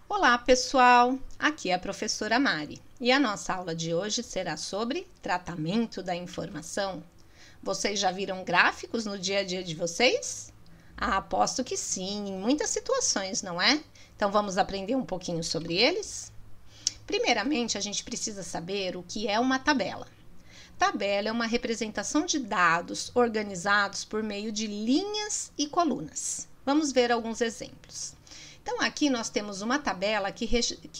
Olá, pessoal! Aqui é a professora Mari e a nossa aula de hoje será sobre tratamento da informação. Vocês já viram gráficos no dia a dia de vocês? Aposto que sim, em muitas situações, não é? Então vamos aprender um pouquinho sobre eles? Primeiramente, a gente precisa saber o que é uma tabela. Tabela é uma representação de dados organizados por meio de linhas e colunas. Vamos ver alguns exemplos. Então, aqui nós temos uma tabela que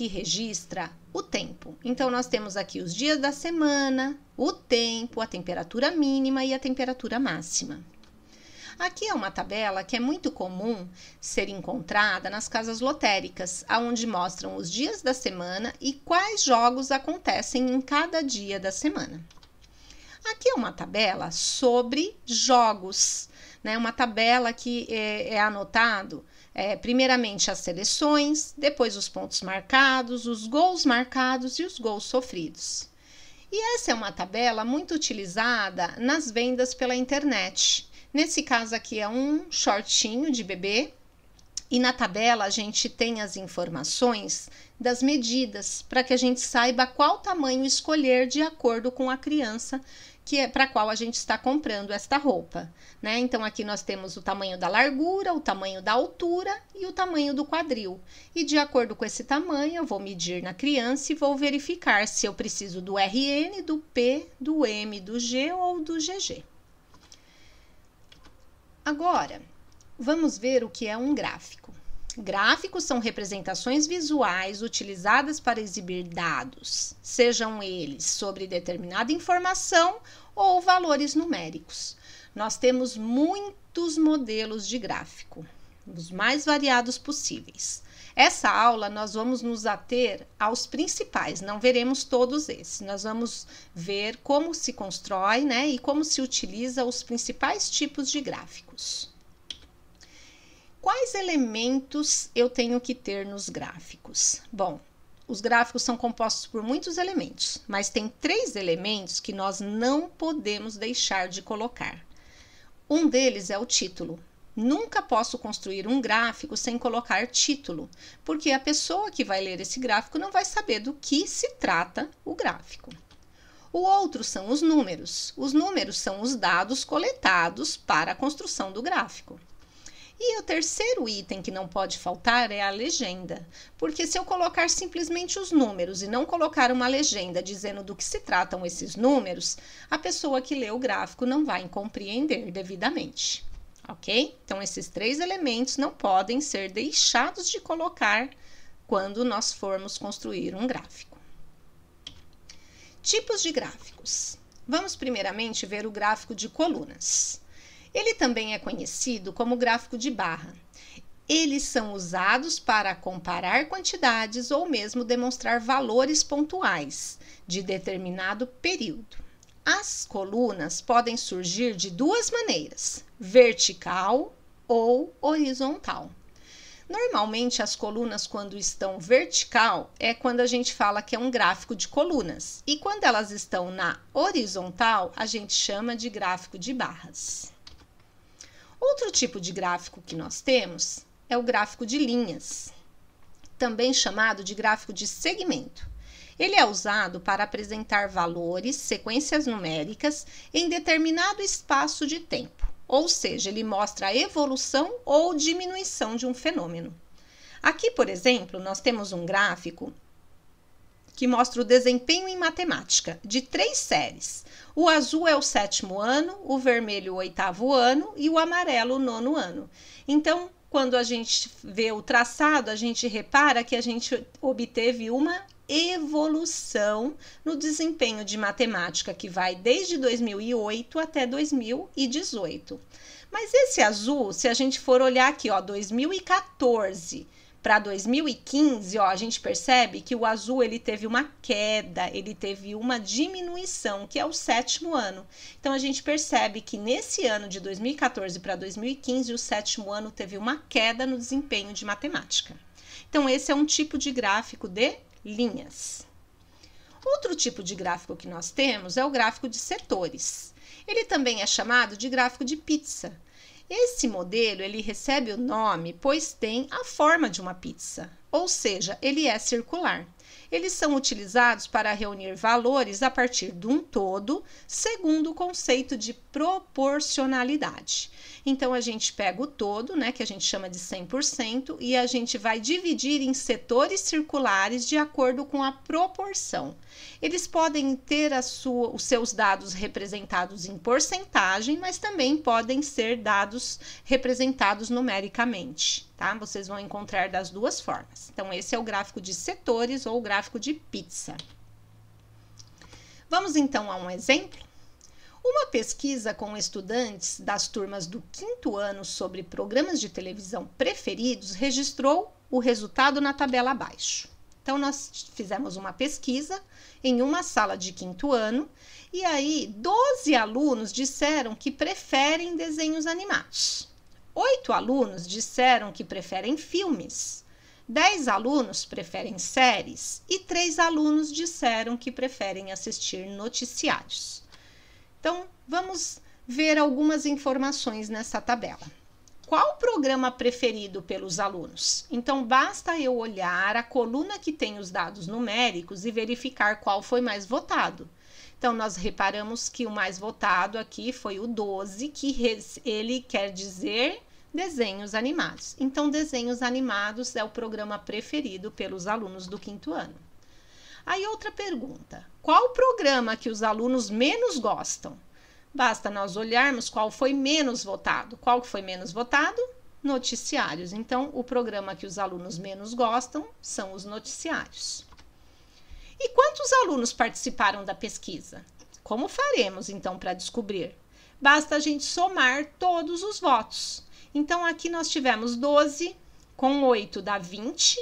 registra o tempo. Então, nós temos aqui os dias da semana, o tempo, a temperatura mínima e a temperatura máxima. Aqui é uma tabela que é muito comum ser encontrada nas casas lotéricas, onde mostram os dias da semana e quais jogos acontecem em cada dia da semana. Aqui é uma tabela sobre jogos, né? Uma tabela que é anotado primeiramente as seleções, depois os pontos marcados, os gols marcados e os gols sofridos. E essa é uma tabela muito utilizada nas vendas pela internet. Nesse caso aqui é um shortinho de bebê e na tabela a gente tem as informações das medidas para que a gente saiba qual tamanho escolher de acordo com a criança para a qual a gente está comprando esta roupa, né? Então, aqui nós temos o tamanho da largura, o tamanho da altura e o tamanho do quadril. E de acordo com esse tamanho, eu vou medir na criança e vou verificar se eu preciso do RN, do P, do M, do G ou do GG. Agora, vamos ver o que é um gráfico. Gráficos são representações visuais utilizadas para exibir dados, sejam eles sobre determinada informação ou valores numéricos. Nós temos muitos modelos de gráfico, os mais variados possíveis. Essa aula nós vamos nos ater aos principais, não veremos todos esses. Nós vamos ver como se constrói, né, e como se utiliza os principais tipos de gráficos. Quais elementos eu tenho que ter nos gráficos? Bom, os gráficos são compostos por muitos elementos, mas tem 3 elementos que nós não podemos deixar de colocar. Um deles é o título. Nunca posso construir um gráfico sem colocar título, porque a pessoa que vai ler esse gráfico não vai saber do que se trata o gráfico. O outro são os números. Os números são os dados coletados para a construção do gráfico. E o terceiro item que não pode faltar é a legenda, porque se eu colocar simplesmente os números e não colocar uma legenda dizendo do que se tratam esses números, a pessoa que lê o gráfico não vai compreender devidamente, ok? Então, esses 3 elementos não podem ser deixados de colocar quando nós formos construir um gráfico. Tipos de gráficos. Vamos primeiramente ver o gráfico de colunas. Ele também é conhecido como gráfico de barra. Eles são usados para comparar quantidades ou mesmo demonstrar valores pontuais de determinado período. As colunas podem surgir de 2 maneiras, vertical ou horizontal. Normalmente, as colunas, quando estão vertical, é quando a gente fala que é um gráfico de colunas. E quando elas estão na horizontal, a gente chama de gráfico de barras. Outro tipo de gráfico que nós temos é o gráfico de linhas, também chamado de gráfico de segmento. Ele é usado para apresentar valores, sequências numéricas, em determinado espaço de tempo, ou seja, ele mostra a evolução ou diminuição de um fenômeno. Aqui, por exemplo, nós temos um gráfico que mostra o desempenho em matemática de 3 séries. O azul é o 7º ano, o vermelho o 8º ano e o amarelo o 9º ano. Então, quando a gente vê o traçado, a gente repara que a gente obteve uma evolução no desempenho de matemática, que vai desde 2008 até 2018. Mas esse azul, se a gente for olhar aqui, ó, 2014 para 2015, ó, a gente percebe que o azul ele teve uma queda, ele teve uma diminuição, que é o 7º ano. Então, a gente percebe que nesse ano de 2014 para 2015, o 7º ano teve uma queda no desempenho de matemática. Então, esse é um tipo de gráfico de linhas. Outro tipo de gráfico que nós temos é o gráfico de setores. Ele também é chamado de gráfico de pizza. Esse modelo ele recebe o nome pois tem a forma de uma pizza. ou seja, ele é circular. Eles são utilizados para reunir valores a partir de um todo, segundo o conceito de proporcionalidade. Então, a gente pega o todo, né, que a gente chama de 100%, e a gente vai dividir em setores circulares de acordo com a proporção. Eles podem ter os seus dados representados em porcentagem, mas também podem ser dados representados numericamente, tá? Vocês vão encontrar das duas formas. Então, esse é o gráfico de setores ou o gráfico de pizza. Vamos então a um exemplo? Uma pesquisa com estudantes das turmas do 5º ano sobre programas de televisão preferidos registrou o resultado na tabela abaixo. Então, nós fizemos uma pesquisa em uma sala de 5º ano e aí 12 alunos disseram que preferem desenhos animados. 8 alunos disseram que preferem filmes. 10 alunos preferem séries e 3 alunos disseram que preferem assistir noticiários. Então, vamos ver algumas informações nessa tabela. Qual o programa preferido pelos alunos? Então, basta eu olhar a coluna que tem os dados numéricos e verificar qual foi mais votado. Então, nós reparamos que o mais votado aqui foi o 12, que ele quer dizer desenhos animados. Então, desenhos animados é o programa preferido pelos alunos do 5º ano. Aí, outra pergunta. Qual o programa que os alunos menos gostam? Basta nós olharmos qual foi menos votado. Qual que foi menos votado? Noticiários. Então, o programa que os alunos menos gostam são os noticiários. E quantos alunos participaram da pesquisa? Como faremos, então, para descobrir? Basta a gente somar todos os votos. Então, aqui nós tivemos 12, com 8 dá 20,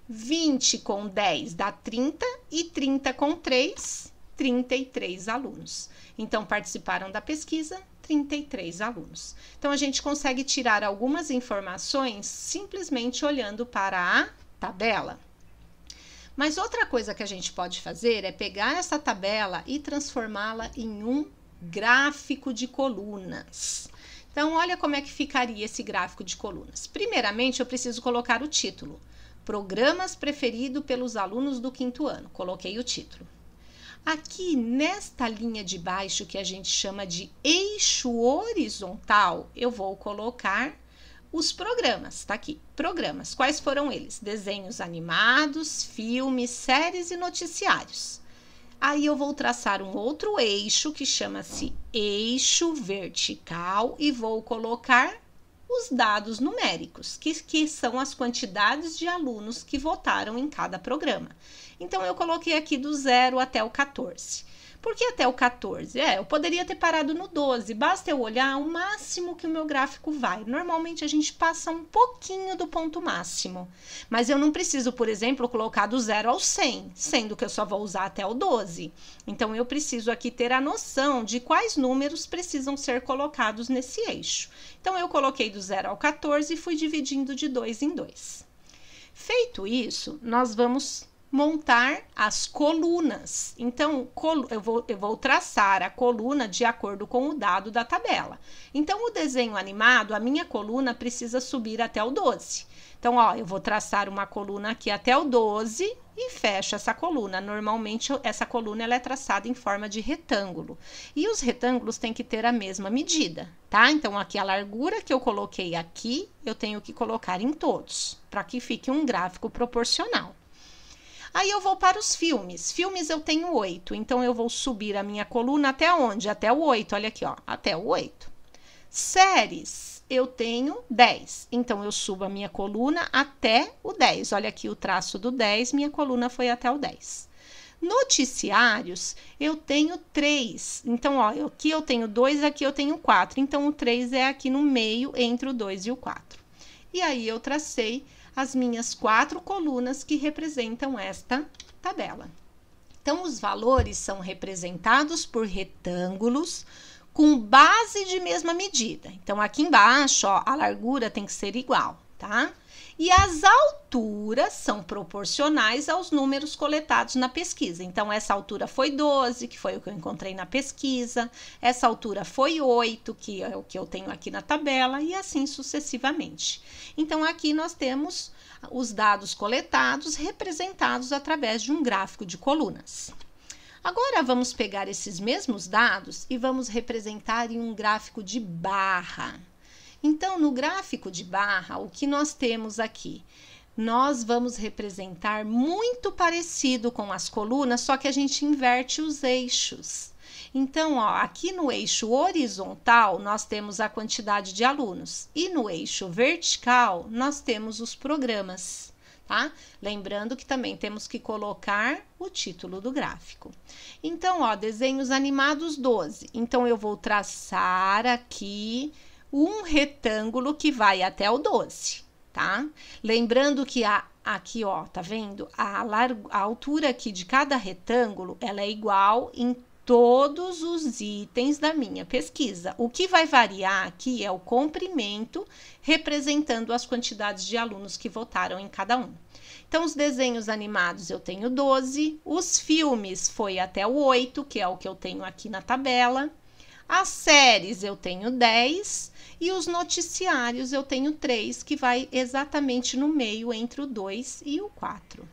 20 com 10 dá 30 e 30 com 3, 33 alunos. Então, participaram da pesquisa 33 alunos. Então, a gente consegue tirar algumas informações simplesmente olhando para a tabela. Mas outra coisa que a gente pode fazer é pegar essa tabela e transformá-la em um gráfico de colunas. Então, olha como é que ficaria esse gráfico de colunas. Primeiramente, eu preciso colocar o título. Programas preferidos pelos alunos do 5º ano. Coloquei o título. Aqui, nesta linha de baixo, que a gente chama de eixo horizontal, eu vou colocar os programas, tá aqui, programas. Quais foram eles? Desenhos animados, filmes, séries e noticiários. Aí, eu vou traçar um outro eixo, que chama-se eixo vertical, e vou colocar os dados numéricos, que são as quantidades de alunos que votaram em cada programa. Então, eu coloquei aqui do 0 até o 14. Por que até o 14? Eu poderia ter parado no 12, basta eu olhar o máximo que o meu gráfico vai. Normalmente, a gente passa um pouquinho do ponto máximo, mas eu não preciso, por exemplo, colocar do 0 ao 100, sendo que eu só vou usar até o 12. Então, eu preciso aqui ter a noção de quais números precisam ser colocados nesse eixo. Então, eu coloquei do 0 ao 14 e fui dividindo de 2 em 2. Feito isso, nós vamos montar as colunas. Então, eu vou traçar a coluna de acordo com o dado da tabela. Então, o desenho animado, a minha coluna precisa subir até o 12. Então, ó, eu vou traçar uma coluna aqui até o 12 e fecho essa coluna. Normalmente, essa coluna ela é traçada em forma de retângulo. E os retângulos têm que ter a mesma medida, tá? Então, aqui a largura que eu coloquei aqui, eu tenho que colocar em todos, para que fique um gráfico proporcional. Aí, eu vou para os filmes. Filmes eu tenho 8, então eu vou subir a minha coluna até onde? Até o 8, olha aqui, ó, até o 8. Séries, eu tenho 10, então eu subo a minha coluna até o 10. Olha aqui o traço do 10, minha coluna foi até o 10. Noticiários, eu tenho 3. Então, ó, aqui eu tenho 2, aqui eu tenho 4. Então, o 3 é aqui no meio, entre o 2 e o 4. E aí, eu tracei as minhas 4 colunas que representam esta tabela. Então, os valores são representados por retângulos com base de mesma medida. Então, aqui embaixo, ó, a largura tem que ser igual, tá? E as alturas são proporcionais aos números coletados na pesquisa. Então, essa altura foi 12, que foi o que eu encontrei na pesquisa. Essa altura foi 8, que é o que eu tenho aqui na tabela, e assim sucessivamente. Então, aqui nós temos os dados coletados representados através de um gráfico de colunas. Agora, vamos pegar esses mesmos dados e vamos representar em um gráfico de barra. Então, no gráfico de barra, o que nós temos aqui? Nós vamos representar muito parecido com as colunas, só que a gente inverte os eixos. Então, ó, aqui no eixo horizontal, nós temos a quantidade de alunos. E no eixo vertical, nós temos os programas, tá? Lembrando que também temos que colocar o título do gráfico. Então, ó, desenhos animados 12. Então, eu vou traçar aqui um retângulo que vai até o 12, tá? Lembrando que aqui, ó, tá vendo? A altura aqui de cada retângulo, ela é igual em todos os itens da minha pesquisa. O que vai variar aqui é o comprimento, representando as quantidades de alunos que votaram em cada um. Então, os desenhos animados eu tenho 12, os filmes foi até o 8, que é o que eu tenho aqui na tabela. As séries eu tenho 10 e os noticiários eu tenho 3, que vai exatamente no meio entre o 2 e o 4,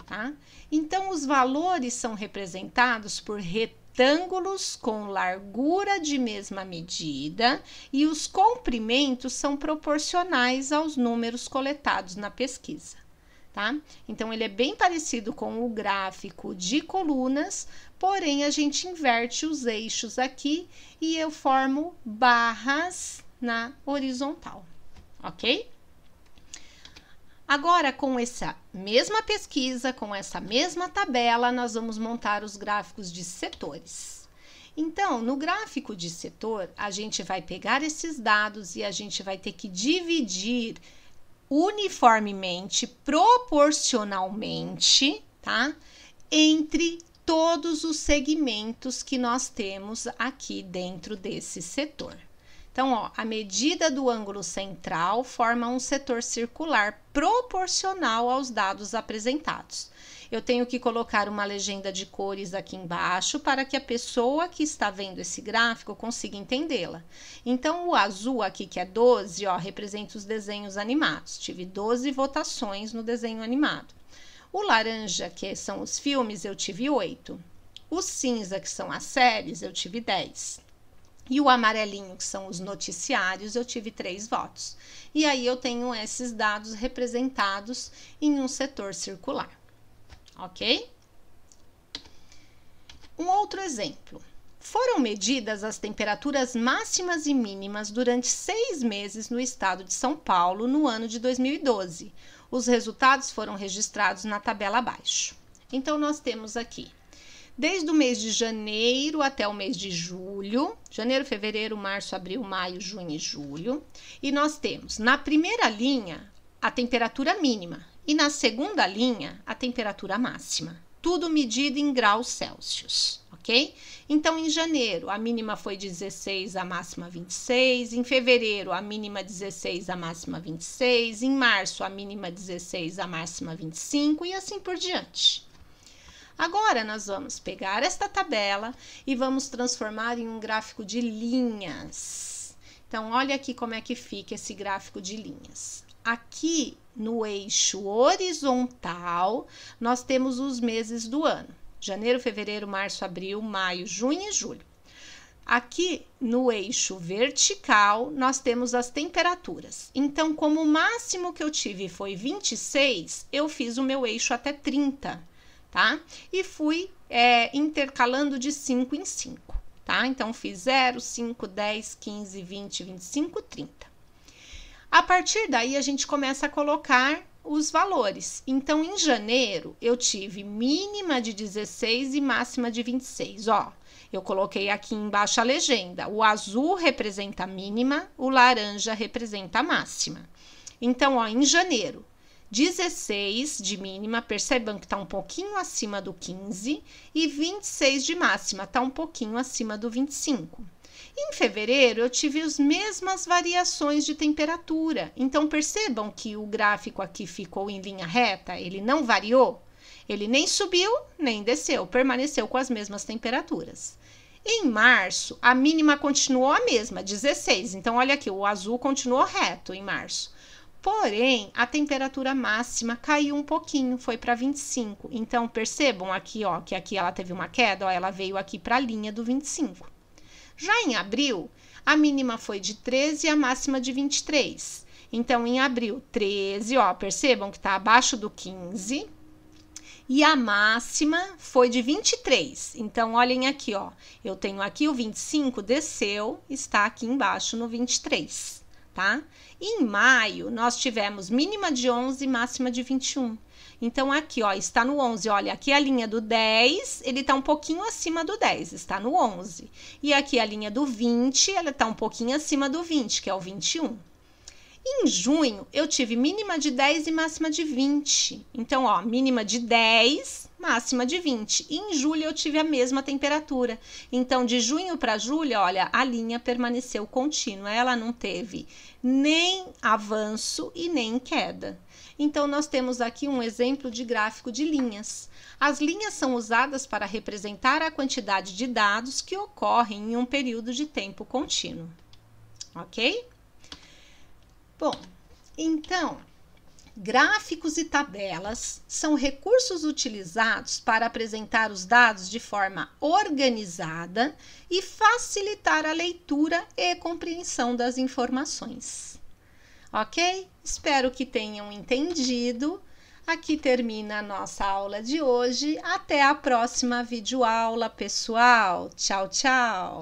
tá? Então, os valores são representados por retângulos com largura de mesma medida e os comprimentos são proporcionais aos números coletados na pesquisa, tá? Então, ele é bem parecido com o gráfico de colunas, porém, a gente inverte os eixos aqui e eu formo barras na horizontal, ok? Agora, com essa mesma pesquisa, com essa mesma tabela, nós vamos montar os gráficos de setores. Então, no gráfico de setor, a gente vai pegar esses dados e a gente vai ter que dividir uniformemente, proporcionalmente, tá? Entre todos os segmentos que nós temos aqui dentro desse setor. Então, ó, a medida do ângulo central forma um setor circular proporcional aos dados apresentados. Eu tenho que colocar uma legenda de cores aqui embaixo para que a pessoa que está vendo esse gráfico consiga entendê-la. Então, o azul aqui, que é 12, ó, representa os desenhos animados. Tive 12 votações no desenho animado. O laranja, que são os filmes, eu tive 8. O cinza, que são as séries, eu tive 10. E o amarelinho, que são os noticiários, eu tive 3 votos. E aí, eu tenho esses dados representados em um setor circular. Ok? Um outro exemplo. Foram medidas as temperaturas máximas e mínimas durante 6 meses no estado de São Paulo no ano de 2012. Os resultados foram registrados na tabela abaixo. Então, nós temos aqui, desde o mês de janeiro até o mês de julho, janeiro, fevereiro, março, abril, maio, junho e julho. E nós temos, na primeira linha, a temperatura mínima e na segunda linha, a temperatura máxima. Tudo medido em graus Celsius, ok? Então, em janeiro, a mínima foi 16, a máxima 26. Em fevereiro, a mínima 16, a máxima 26. Em março, a mínima 16, a máxima 25 e assim por diante. Agora, nós vamos pegar esta tabela e vamos transformar em um gráfico de linhas. Então, olha aqui como é que fica esse gráfico de linhas. Aqui, no eixo horizontal, nós temos os meses do ano. Janeiro, fevereiro, março, abril, maio, junho e julho. Aqui, no eixo vertical, nós temos as temperaturas. Então, como o máximo que eu tive foi 26, eu fiz o meu eixo até 30. Tá? E fui intercalando de 5 em 5, tá? Então, fiz 0, 5, 10, 15, 20, 25, 30. A partir daí, a gente começa a colocar os valores. Então, em janeiro, eu tive mínima de 16 e máxima de 26, ó. Eu coloquei aqui embaixo a legenda. O azul representa a mínima, o laranja representa a máxima. Então, ó, em janeiro, 16 de mínima, percebam que está um pouquinho acima do 15, e 26 de máxima, está um pouquinho acima do 25. Em fevereiro, eu tive as mesmas variações de temperatura. Então, percebam que o gráfico aqui ficou em linha reta, ele não variou. Ele nem subiu, nem desceu, permaneceu com as mesmas temperaturas. Em março, a mínima continuou a mesma, 16. Então, olha aqui, o azul continuou reto em março. Porém, a temperatura máxima caiu um pouquinho, foi para 25. Então, percebam aqui, ó, que aqui ela teve uma queda, ó, ela veio aqui para a linha do 25. Já em abril, a mínima foi de 13 e a máxima de 23. Então, em abril, 13, ó, percebam que está abaixo do 15. E a máxima foi de 23. Então, olhem aqui, ó. Eu tenho aqui o 25, desceu, está aqui embaixo no 23, tá? Em maio, nós tivemos mínima de 11 e máxima de 21. Então, aqui, ó, está no 11. Olha, aqui a linha do 10, ele está um pouquinho acima do 10, está no 11. E aqui a linha do 20, ela está um pouquinho acima do 20, que é o 21. Em junho, eu tive mínima de 10 e máxima de 20. Então, ó, mínima de 10, máxima de 20. E em julho, eu tive a mesma temperatura. Então, de junho para julho, olha, a linha permaneceu contínua. Ela não teve nem avanço e nem queda. Então, nós temos aqui um exemplo de gráfico de linhas. As linhas são usadas para representar a quantidade de dados que ocorrem em um período de tempo contínuo. Ok? Bom, então, gráficos e tabelas são recursos utilizados para apresentar os dados de forma organizada e facilitar a leitura e compreensão das informações. Ok? Espero que tenham entendido. Aqui termina a nossa aula de hoje. Até a próxima videoaula, pessoal. Tchau, tchau!